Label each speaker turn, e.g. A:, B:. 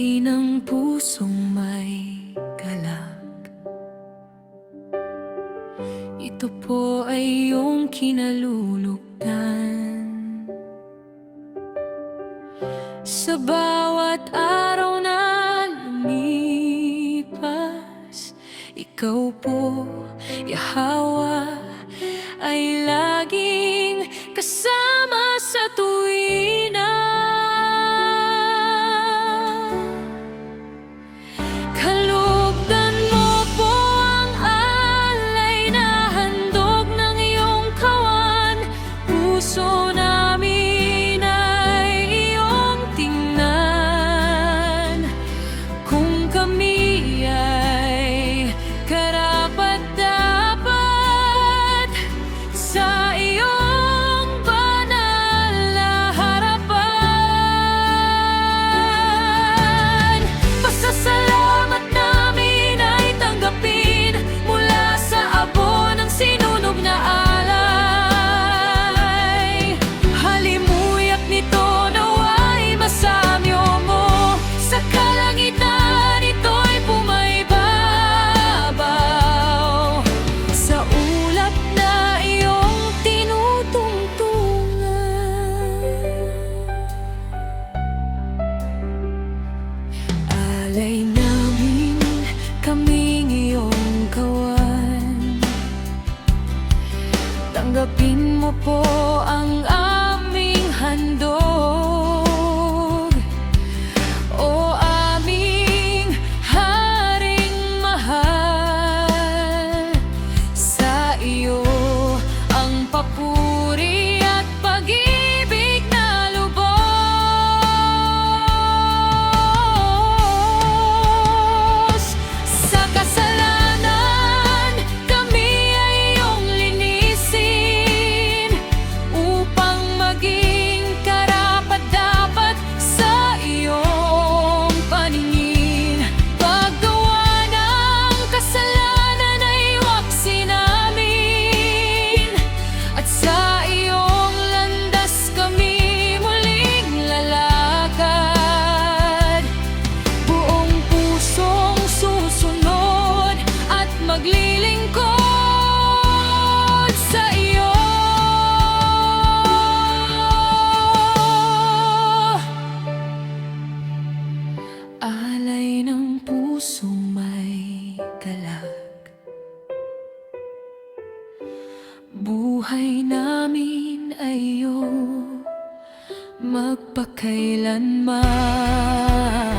A: Alay ng pusong may galak, ito po ay iyong kinalulugdan. Sa bawat araw na lumipas, ikaw po, Yahweh, ay laging kasama sa tuwina. Kalugdan mo po ang alay na handog ng iyong kawan. Puso namin ay iyong tingnan. Kung kami ay karapat-dapat sa iyong banal na harapan, pasasalamat namin ay tanggapin mula sa abo ng sinunog na alay. Halimuyak nito nawa'y masamyo mo sa kalangitan, ito'y bumaibabaw sa ulap na iyong tinutungtungan. Alay namin kaming iyong kawan, tanggapin mo po ang aming handog, o aming Haring mahal. Sa iyo ang papuri at pag-ibig na lubos. Sa kasalanan kami ay iyong linisin, upang maging karapat-dapat sa iyong paningin. Paggawa ng kasalanan ay waksin namin, at sa iyong landas kami muling lalakad. Buong pusong susunod at maglilingkod sa iyo. Alay ng pusong may galak, buhay namin ay iyo magpakailanman.